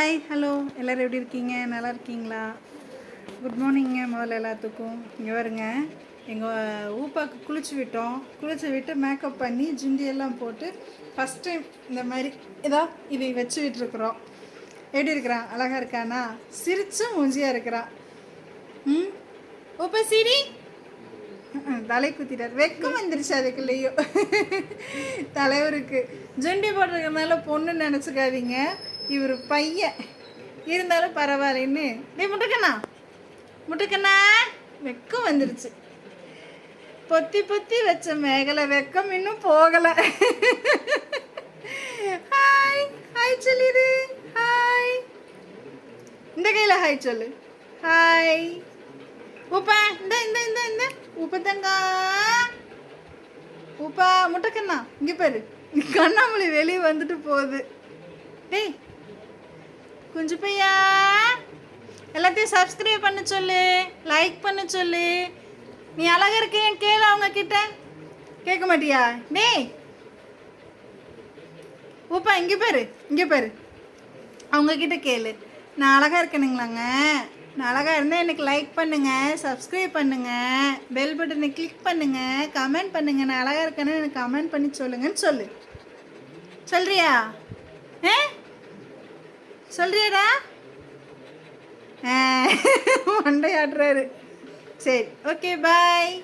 Hi hello எல்லோரும் எப்படி இருக்கீங்க? நல்லா இருக்கீங்களா? குட் மார்னிங்க முதல்ல எல்லாத்துக்கும். இங்கே வருங்க, எங்கள் ஊப்பாவுக்கு குளிச்சு விட்டு மேக்கப் பண்ணி ஜிண்டியெல்லாம் போட்டு ஃபஸ்ட் டைம் இந்த மாதிரி இதை வச்சு விட்டுருக்குறோம். எப்படி இருக்கிறான்? அழகாக இருக்கானா? சிரிச்சும் மூஞ்சியாக இருக்கிறான். ஊப்பா சிரி. தலை குத்திட்டார். வெக்கம் வந்துருச்சு அதுக்குள்ளேயோ. தலைவருக்கு ஜுண்டி போட்டிருக்கிறதுனால பொண்ணு நினச்சிக்காதீங்க, இவர் பையன் இருந்தாலும் பரவாயில்லன்னு. டே முட்டுக்கண்ணா வெக்கம் வந்துருச்சு. பொத்தி பொத்தி வச்ச மேகலை வெக்கம் இன்னும் போகலை. ஹாய் ஹாய் சொல்லிடு. ஹாய், இந்த கையில் ஹாய் சொல்லு. ஹாய் ஊப்பா. இந்த இந்த இந்த இந்த உப்பத்தங்கா. உப்பா முட்டைக்கண்ணா இங்கே பாரு, கண்ணாமொழி வெளியே வந்துட்டு போகுது. டேய் குஞ்சு பையா, எல்லாத்தையும் சப்ஸ்கிரைப் பண்ண சொல்லு, லைக் பண்ண சொல்லு. நீ அழகா இருக்கேன் கேளு அவங்க கிட்ட. கேட்க மாட்டியா? டேய் ஊப்பா இங்கே பாரு அவங்க கிட்ட கேளு. நான் அழகா இருக்கணுங்களாங்க? நான் அழகாக இருந்தால் எனக்கு லைக் பண்ணுங்கள், சப்ஸ்கிரைப் பண்ணுங்கள், பெல் பட்டனை கிளிக் பண்ணுங்கள், கமெண்ட் பண்ணுங்கள். நான் அழகாக இருக்கேன்னு எனக்கு கமெண்ட் பண்ணி சொல்லுங்கன்னு சொல்லு. சொல்கிறியா? சொல்கிறியாடா? மண்டையாடுறாரு. சரி, ஓகே, பாய்.